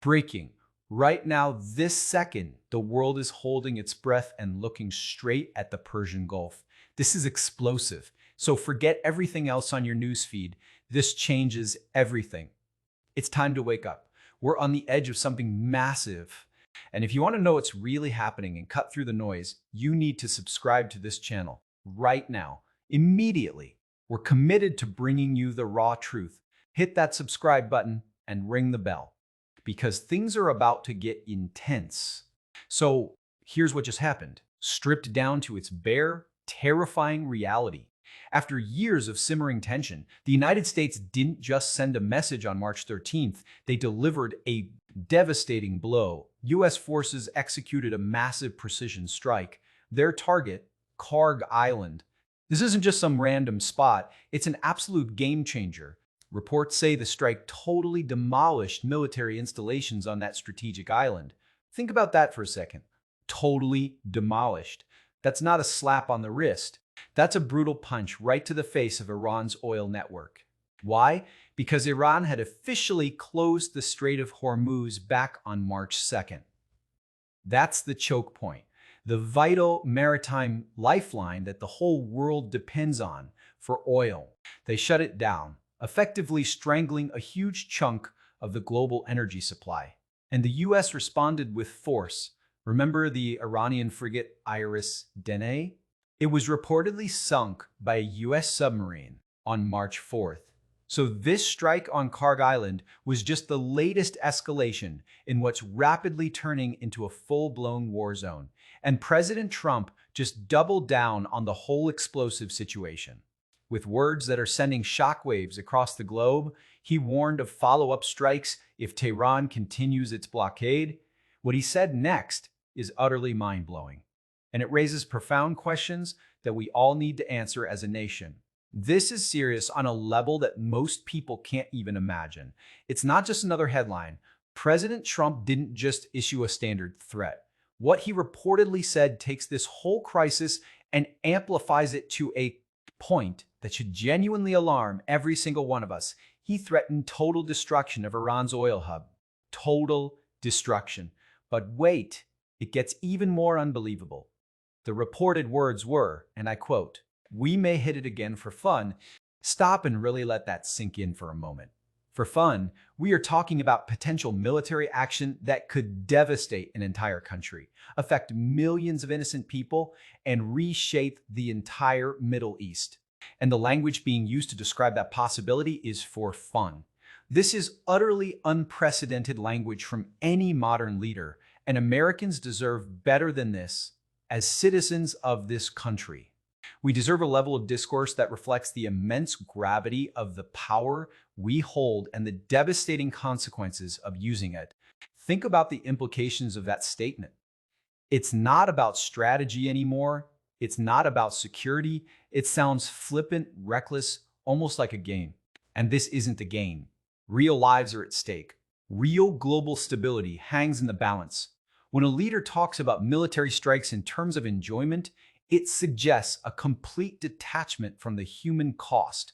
Breaking. Right now, this second, the world is holding its breath and looking straight at the Persian Gulf. This is explosive. So forget everything else on your newsfeed. This changes everything. It's time to wake up. We're on the edge of something massive. And if you want to know what's really happening and cut through the noise, you need to subscribe to this channel right now, immediately. We're committed to bringing you the raw truth. Hit that subscribe button and ring the bell, because things are about to get intense. So here's what just happened. Stripped down to its bare, terrifying reality. After years of simmering tension, the United States didn't just send a message on March 13th, they delivered a devastating blow. U.S. forces executed a massive precision strike. Their target, Kharg Island. This isn't just some random spot, it's an absolute game changer. Reports say the strike totally demolished military installations on that strategic island. Think about that for a second. Totally demolished. That's not a slap on the wrist. That's a brutal punch right to the face of Iran's oil network. Why? Because Iran had officially closed the Strait of Hormuz back on March 2nd. That's the choke point, the vital maritime lifeline that the whole world depends on for oil. They shut it down, effectively strangling a huge chunk of the global energy supply. And the US responded with force. Remember the Iranian frigate Iris Dene? It was reportedly sunk by a US submarine on March 4th. So this strike on Kharg Island was just the latest escalation in what's rapidly turning into a full-blown war zone. And President Trump just doubled down on the whole explosive situation. With words that are sending shockwaves across the globe, he warned of follow-up strikes if Tehran continues its blockade. What he said next is utterly mind-blowing, and it raises profound questions that we all need to answer as a nation. This is serious on a level that most people can't even imagine. It's not just another headline. President Trump didn't just issue a standard threat. What he reportedly said takes this whole crisis and amplifies it to a point that should genuinely alarm every single one of us. He threatened total destruction of Iran's oil hub. Total destruction. But wait, it gets even more unbelievable. The reported words were, and I quote, "We may hit it again for fun." Stop and really let that sink in for a moment. For fun, we are talking about potential military action that could devastate an entire country, affect millions of innocent people, and reshape the entire Middle East. And the language being used to describe that possibility is for fun. This is utterly unprecedented language from any modern leader, and Americans deserve better than this as citizens of this country. We deserve a level of discourse that reflects the immense gravity of the power we hold and the devastating consequences of using it. Think about the implications of that statement. It's not about strategy anymore. It's not about security. It sounds flippant, reckless, almost like a game. And this isn't a game. Real lives are at stake. Real global stability hangs in the balance. When a leader talks about military strikes in terms of enjoyment, it suggests a complete detachment from the human cost.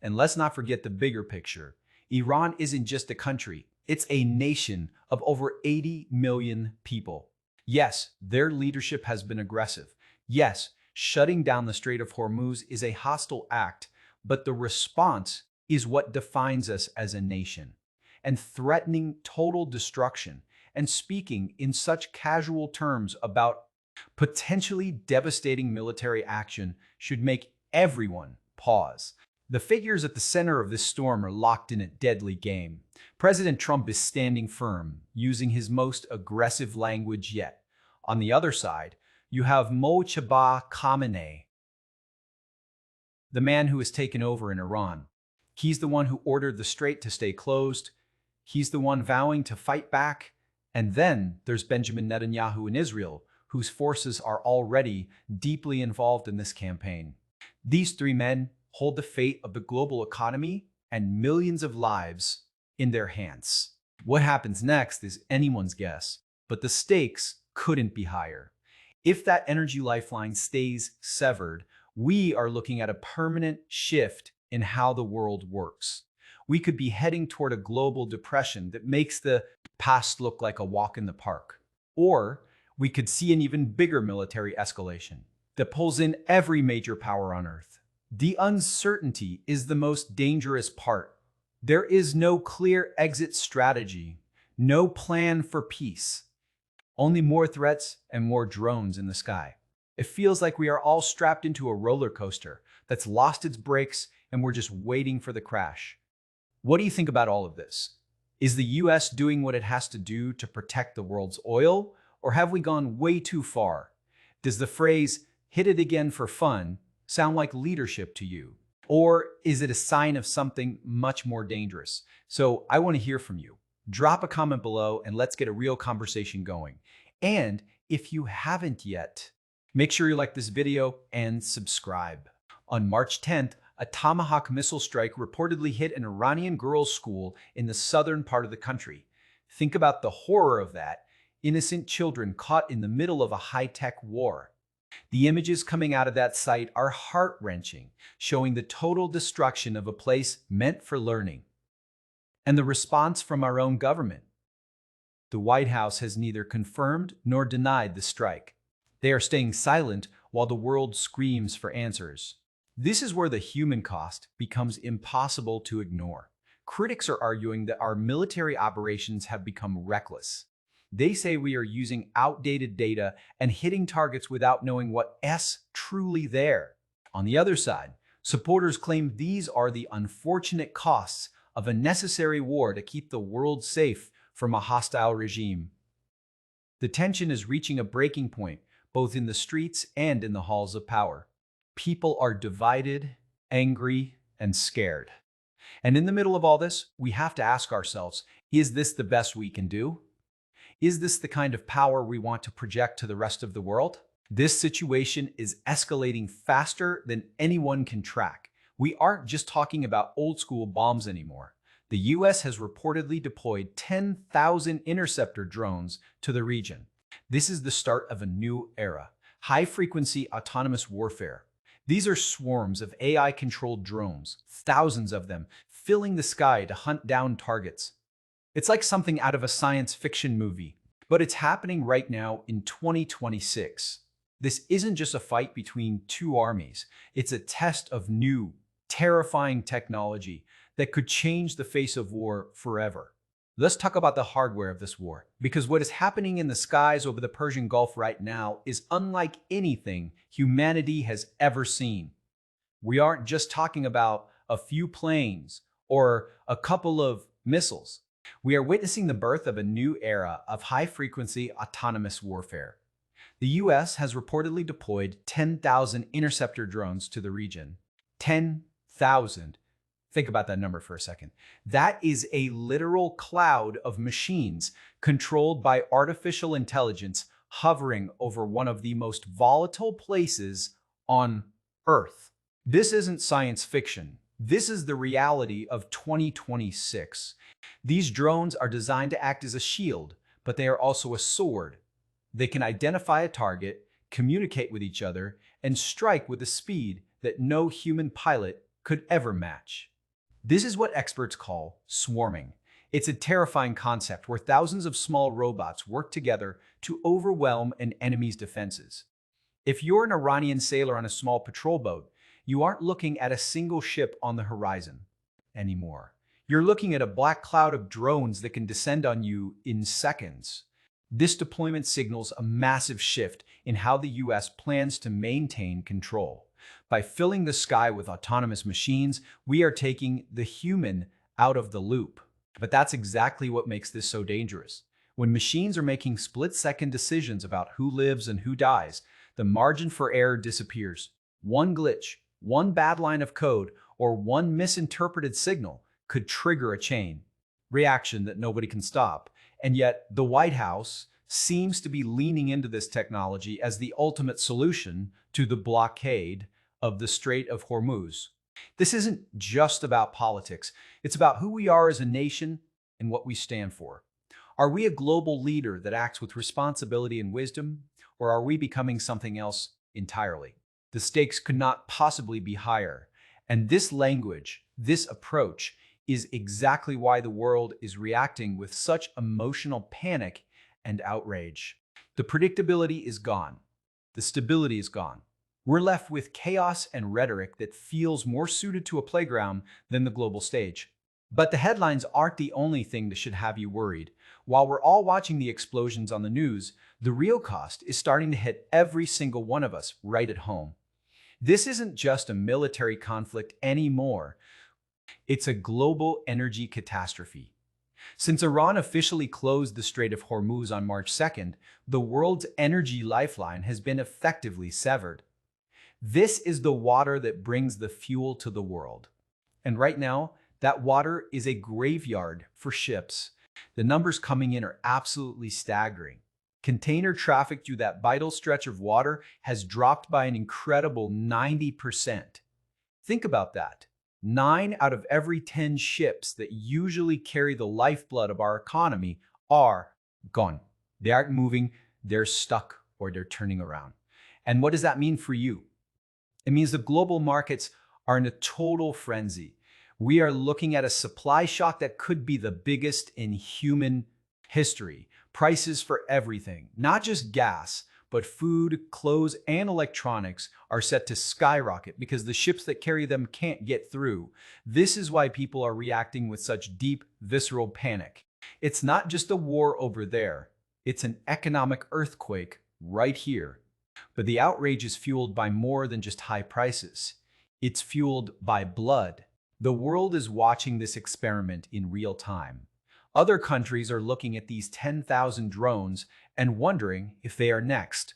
And let's not forget the bigger picture. Iran isn't just a country, it's a nation of over 80 million people. Yes, their leadership has been aggressive. Yes, shutting down the Strait of Hormuz is a hostile act, but the response is what defines us as a nation. And threatening total destruction and speaking in such casual terms about potentially devastating military action should make everyone pause. The figures at the center of this storm are locked in a deadly game. President Trump is standing firm, using his most aggressive language yet. On the other side, you have Mojtaba Khamenei, the man who has taken over in Iran. He's the one who ordered the strait to stay closed. He's the one vowing to fight back. And then there's Benjamin Netanyahu in Israel, whose forces are already deeply involved in this campaign. These three men hold the fate of the global economy and millions of lives in their hands. What happens next is anyone's guess, but the stakes couldn't be higher. If that energy lifeline stays severed, we are looking at a permanent shift in how the world works. we could be heading toward a global depression that makes the past look like a walk in the park. Or we could see an even bigger military escalation that pulls in every major power on Earth. The uncertainty is the most dangerous part. There is no clear exit strategy, no plan for peace, only more threats and more drones in the sky. It feels like we are all strapped into a roller coaster that's lost its brakes and we're just waiting for the crash. What do you think about all of this? Is the US doing what it has to do to protect the world's oil, or have we gone way too far? Does the phrase, "hit it again for fun," sound like leadership to you? Or is it a sign of something much more dangerous? So I want to hear from you. Drop a comment below and let's get a real conversation going. And if you haven't yet, make sure you like this video and subscribe. On March 10th, a Tomahawk missile strike reportedly hit an Iranian girls' school in the southern part of the country. Think about the horror of that. Innocent children caught in the middle of a high-tech war. The images coming out of that site are heart-wrenching, showing the total destruction of a place meant for learning. And the response from our own government. The White House has neither confirmed nor denied the strike. They are staying silent while the world screams for answers. This is where the human cost becomes impossible to ignore. Critics are arguing that our military operations have become reckless. They say we are using outdated data and hitting targets without knowing what's truly there. On the other side, supporters claim these are the unfortunate costs of a necessary war to keep the world safe from a hostile regime. The tension is reaching a breaking point, both in the streets and in the halls of power. People are divided, angry, and scared. And in the middle of all this, we have to ask ourselves, is this the best we can do? Is this the kind of power we want to project to the rest of the world? This situation is escalating faster than anyone can track. We aren't just talking about old-school bombs anymore. The US has reportedly deployed 10,000 interceptor drones to the region. This is the start of a new era, high-frequency autonomous warfare. These are swarms of AI-controlled drones, thousands of them, filling the sky to hunt down targets. It's like something out of a science fiction movie, but it's happening right now in 2026. This isn't just a fight between two armies. It's a test of new, terrifying technology that could change the face of war forever. Let's talk about the hardware of this war, because what is happening in the skies over the Persian Gulf right now is unlike anything humanity has ever seen. We aren't just talking about a few planes or a couple of missiles. We are witnessing the birth of a new era of high-frequency autonomous warfare. The US has reportedly deployed 10,000 interceptor drones to the region. 10,000. Think about that number for a second. That is a literal cloud of machines controlled by artificial intelligence hovering over one of the most volatile places on Earth. This isn't science fiction. This is the reality of 2026. These drones are designed to act as a shield, but they are also a sword. They can identify a target, communicate with each other, and strike with a speed that no human pilot could ever match. This is what experts call swarming. It's a terrifying concept where thousands of small robots work together to overwhelm an enemy's defenses. If you're an Iranian sailor on a small patrol boat, you aren't looking at a single ship on the horizon anymore. You're looking at a black cloud of drones that can descend on you in seconds. This deployment signals a massive shift in how the US plans to maintain control. By filling the sky with autonomous machines, we are taking the human out of the loop. But that's exactly what makes this so dangerous. When machines are making split-second decisions about who lives and who dies, the margin for error disappears. One glitch, one bad line of code, or one misinterpreted signal could trigger a chain reaction that nobody can stop. And yet, the White House seems to be leaning into this technology as the ultimate solution to the blockade of the Strait of Hormuz. This isn't just about politics. It's about who we are as a nation and what we stand for. Are we a global leader that acts with responsibility and wisdom, or are we becoming something else entirely? The stakes could not possibly be higher. And this language, this approach, is exactly why the world is reacting with such emotional panic and outrage. The predictability is gone. The stability is gone. We're left with chaos and rhetoric that feels more suited to a playground than the global stage. But the headlines aren't the only thing that should have you worried. While we're all watching the explosions on the news, the real cost is starting to hit every single one of us right at home. This isn't just a military conflict anymore. It's a global energy catastrophe. Since Iran officially closed the Strait of Hormuz on March 2nd, the world's energy lifeline has been effectively severed. This is the water that brings the fuel to the world. And right now, that water is a graveyard for ships. The numbers coming in are absolutely staggering. Container traffic through that vital stretch of water has dropped by an incredible 90%. Think about that. 9 out of every 10 ships that usually carry the lifeblood of our economy are gone. They aren't moving, they're stuck, or they're turning around. And what does that mean for you? It means the global markets are in a total frenzy. We are looking at a supply shock that could be the biggest in human history. Prices for everything, not just gas, but food, clothes, and electronics are set to skyrocket because the ships that carry them can't get through. This is why people are reacting with such deep, visceral panic. It's not just a war over there. It's an economic earthquake right here. But the outrage is fueled by more than just high prices. It's fueled by blood. The world is watching this experiment in real time. Other countries are looking at these 10,000 drones and wondering if they are next.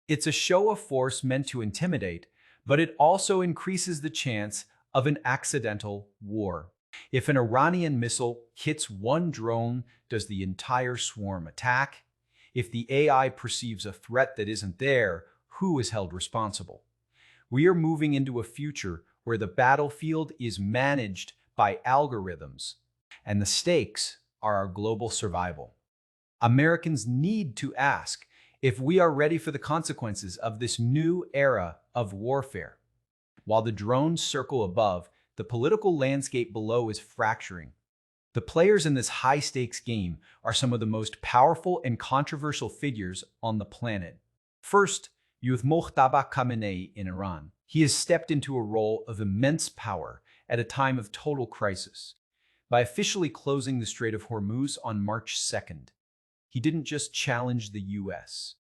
It's a show of force meant to intimidate, but it also increases the chance of an accidental war. If an Iranian missile hits one drone, does the entire swarm attack? If the AI perceives a threat that isn't there, who is held responsible? We are moving into a future where the battlefield is managed by algorithms, and the stakes are our global survival. Americans need to ask if we are ready for the consequences of this new era of warfare. While the drones circle above, the political landscape below is fracturing. The players in this high-stakes game are some of the most powerful and controversial figures on the planet. First, you have Mojtaba Khamenei in Iran. He has stepped into a role of immense power at a time of total crisis. By officially closing the Strait of Hormuz on March 2nd, he didn't just challenge the US.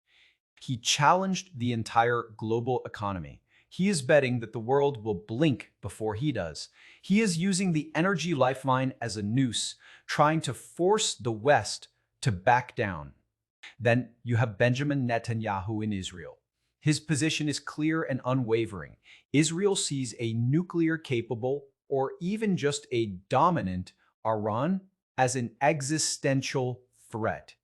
He challenged the entire global economy. He is betting that the world will blink before he does. He is using the energy lifeline as a noose, trying to force the West to back down. Then you have Benjamin Netanyahu in Israel. His position is clear and unwavering. Israel sees a nuclear-capable or even just a dominant Iran as an existential threat.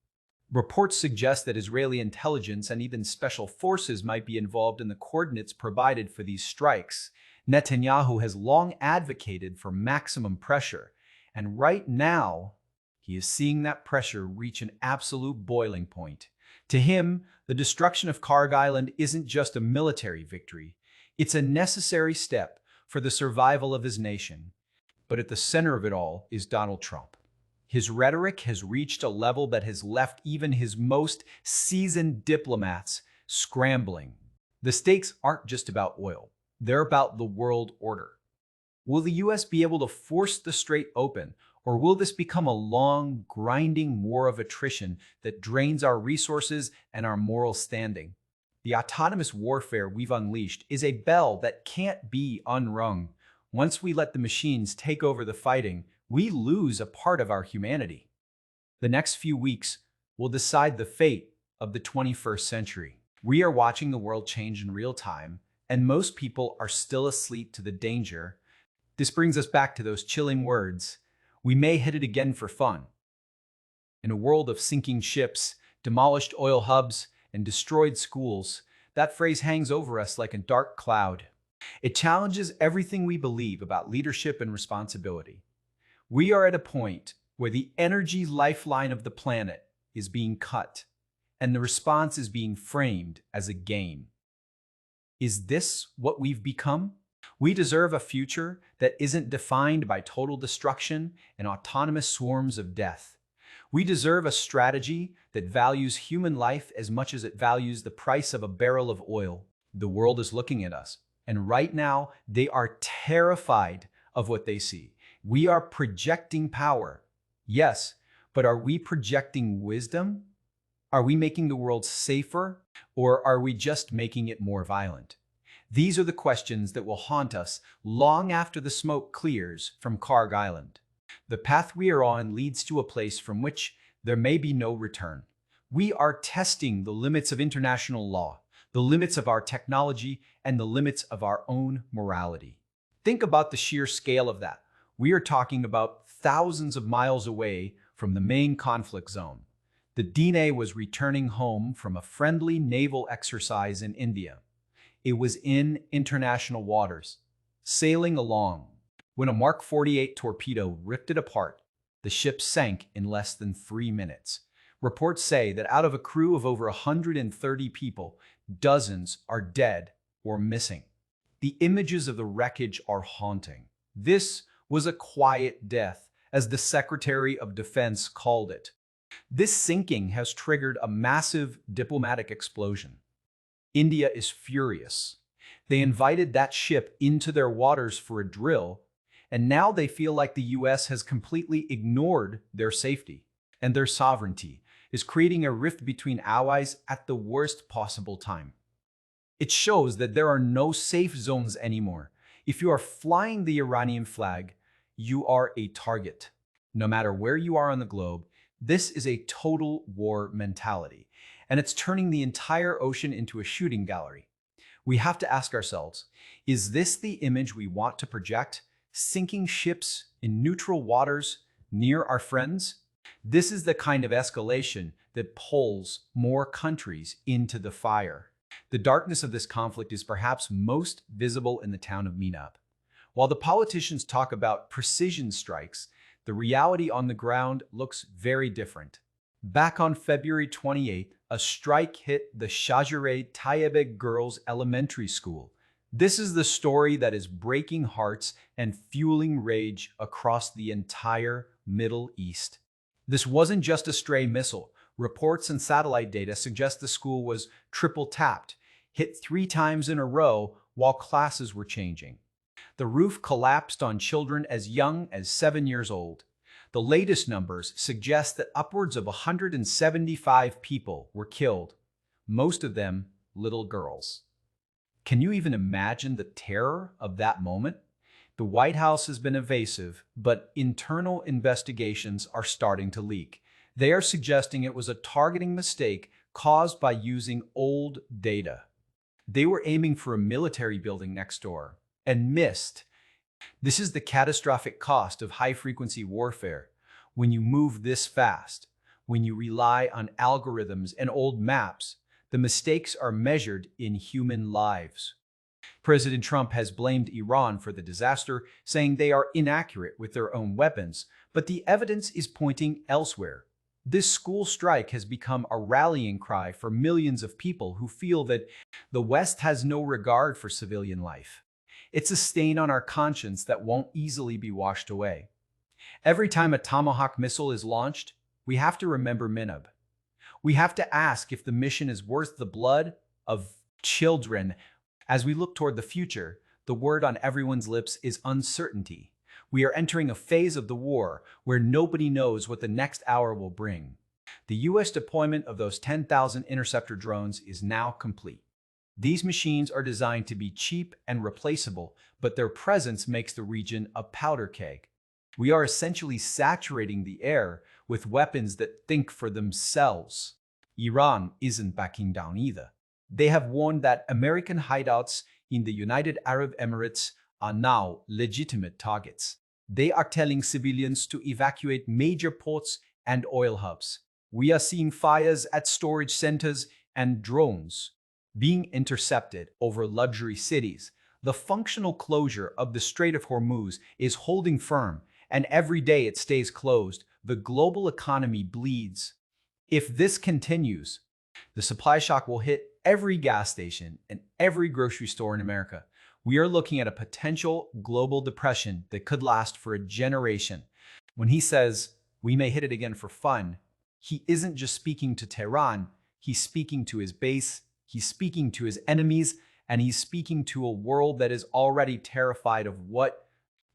Reports suggest that Israeli intelligence and even special forces might be involved in the coordinates provided for these strikes. Netanyahu has long advocated for maximum pressure, and right now, he is seeing that pressure reach an absolute boiling point. To him, the destruction of Kharg Island isn't just a military victory. It's a necessary step for the survival of his nation. But at the center of it all is Donald Trump. His rhetoric has reached a level that has left even his most seasoned diplomats scrambling. The stakes aren't just about oil. They're about the world order. Will the US be able to force the strait open, or will this become a long, grinding war of attrition that drains our resources and our moral standing? The autonomous warfare we've unleashed is a bell that can't be unrung. Once we let the machines take over the fighting, we lose a part of our humanity. The next few weeks will decide the fate of the 21st century. We are watching the world change in real time, and most people are still asleep to the danger. This brings us back to those chilling words. We may hit it again for fun. In a world of sinking ships, demolished oil hubs, and destroyed schools, that phrase hangs over us like a dark cloud. It challenges everything we believe about leadership and responsibility. We are at a point where the energy lifeline of the planet is being cut, and the response is being framed as a game. Is this what we've become? We deserve a future that isn't defined by total destruction and autonomous swarms of death. We deserve a strategy that values human life as much as it values the price of a barrel of oil. The world is looking at us, and right now they are terrified of what they see. We are projecting power. Yes, but are we projecting wisdom? Are we making the world safer, or are we just making it more violent? These are the questions that will haunt us long after the smoke clears from Kharg Island. The path we are on leads to a place from which there may be no return. We are testing the limits of international law, the limits of our technology, and the limits of our own morality. Think about the sheer scale of that. We are talking about thousands of miles away from the main conflict zone. The Dine was returning home from a friendly naval exercise in India. It was in international waters, sailing along, when a Mark 48 torpedo ripped it apart. The ship sank in less than 3 minutes. Reports say that out of a crew of over 130 people, dozens are dead or missing. The images of the wreckage are haunting. This was a quiet death, as the Secretary of Defense called it. This sinking has triggered a massive diplomatic explosion. India is furious. They invited that ship into their waters for a drill, and now they feel like the US has completely ignored their safety, and their sovereignty is creating a rift between allies at the worst possible time. It shows that there are no safe zones anymore. If you are flying the Iranian flag, you are a target. No matter where you are on the globe, this is a total war mentality, and it's turning the entire ocean into a shooting gallery. We have to ask ourselves, is this the image we want to project? Sinking ships in neutral waters near our friends? This is the kind of escalation that pulls more countries into the fire. The darkness of this conflict is perhaps most visible in the town of Minab. While the politicians talk about precision strikes, the reality on the ground looks very different. Back on February 28th, a strike hit the Shajare Tayyebe Girls Elementary School. This is the story that is breaking hearts and fueling rage across the entire Middle East. This wasn't just a stray missile. Reports and satellite data suggest the school was triple-tapped, hit 3 times in a row while classes were changing. The roof collapsed on children as young as 7 years old. The latest numbers suggest that upwards of 175 people were killed, most of them little girls. Can you even imagine the terror of that moment? The White House has been evasive, but internal investigations are starting to leak. They are suggesting it was a targeting mistake caused by using old data. They were aiming for a military building next door and missed. This is the catastrophic cost of high-frequency warfare. When you move this fast, when you rely on algorithms and old maps, the mistakes are measured in human lives. President Trump has blamed Iran for the disaster, saying they are inaccurate with their own weapons, but the evidence is pointing elsewhere. This school strike has become a rallying cry for millions of people who feel that the West has no regard for civilian life. It's a stain on our conscience that won't easily be washed away. Every time a Tomahawk missile is launched, we have to remember Minab. We have to ask if the mission is worth the blood of children. As we look toward the future, the word on everyone's lips is uncertainty. We are entering a phase of the war where nobody knows what the next hour will bring. The US deployment of those 10,000 interceptor drones is now complete. These machines are designed to be cheap and replaceable, but their presence makes the region a powder keg. We are essentially saturating the air with weapons that think for themselves. Iran isn't backing down either. They have warned that American hideouts in the United Arab Emirates are now legitimate targets. They are telling civilians to evacuate major ports and oil hubs. We are seeing fires at storage centers and drones being intercepted over luxury cities. The functional closure of the Strait of Hormuz is holding firm, and every day it stays closed, the global economy bleeds. If this continues, the supply shock will hit every gas station and every grocery store in America. We are looking at a potential global depression that could last for a generation. When he says, we may hit it again for fun, he isn't just speaking to Tehran, he's speaking to his base, he's speaking to his enemies, and he's speaking to a world that is already terrified of what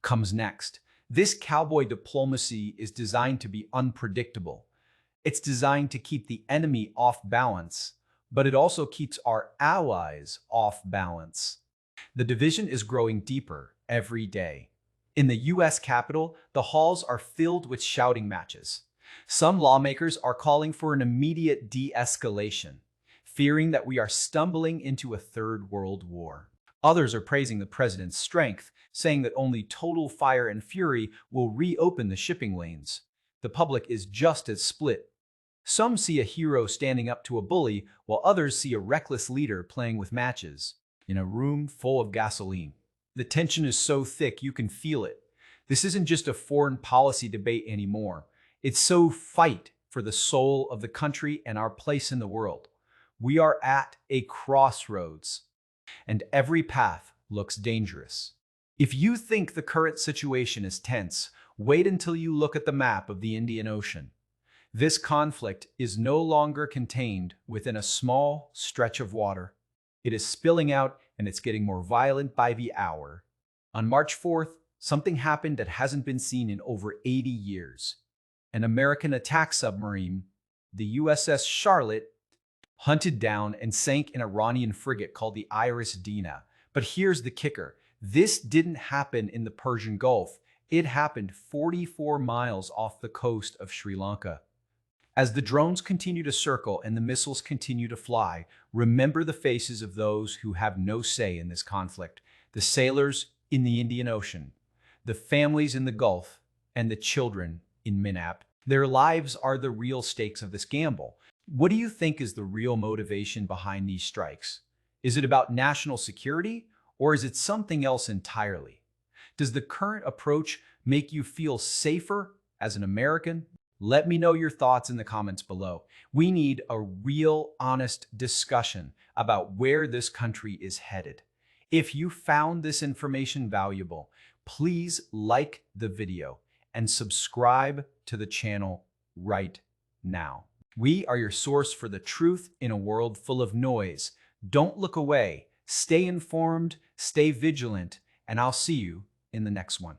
comes next. This cowboy diplomacy is designed to be unpredictable. It's designed to keep the enemy off balance, but it also keeps our allies off balance. The division is growing deeper every day. In the US Capitol, the halls are filled with shouting matches. Some lawmakers are calling for an immediate de-escalation, fearing that we are stumbling into a third world war. Others are praising the president's strength, saying that only total fire and fury will reopen the shipping lanes. The public is just as split. Some see a hero standing up to a bully, while others see a reckless leader playing with matches in a room full of gasoline. The tension is so thick you can feel it. This isn't just a foreign policy debate anymore. It's so fight for the soul of the country and our place in the world. We are at a crossroads, and every path looks dangerous. If you think the current situation is tense, wait until you look at the map of the Indian Ocean. This conflict is no longer contained within a small stretch of water. It is spilling out, and it's getting more violent by the hour. On March 4th, something happened that hasn't been seen in over 80 years. An American attack submarine, the USS Charlotte, hunted down and sank an Iranian frigate called the Iris Dina. But here's the kicker. This didn't happen in the Persian Gulf. It happened 44 miles off the coast of Sri Lanka. As the drones continue to circle and the missiles continue to fly, remember the faces of those who have no say in this conflict. The sailors in the Indian Ocean, the families in the Gulf, and the children in Minap. Their lives are the real stakes of this gamble. What do you think is the real motivation behind these strikes? Is it about national security, or is it something else entirely? Does the current approach make you feel safer as an American? Let me know your thoughts in the comments below. We need a real, honest discussion about where this country is headed. If you found this information valuable, please like the video and subscribe to the channel right now. We are your source for the truth in a world full of noise. Don't look away. Stay informed, stay vigilant, and I'll see you in the next one.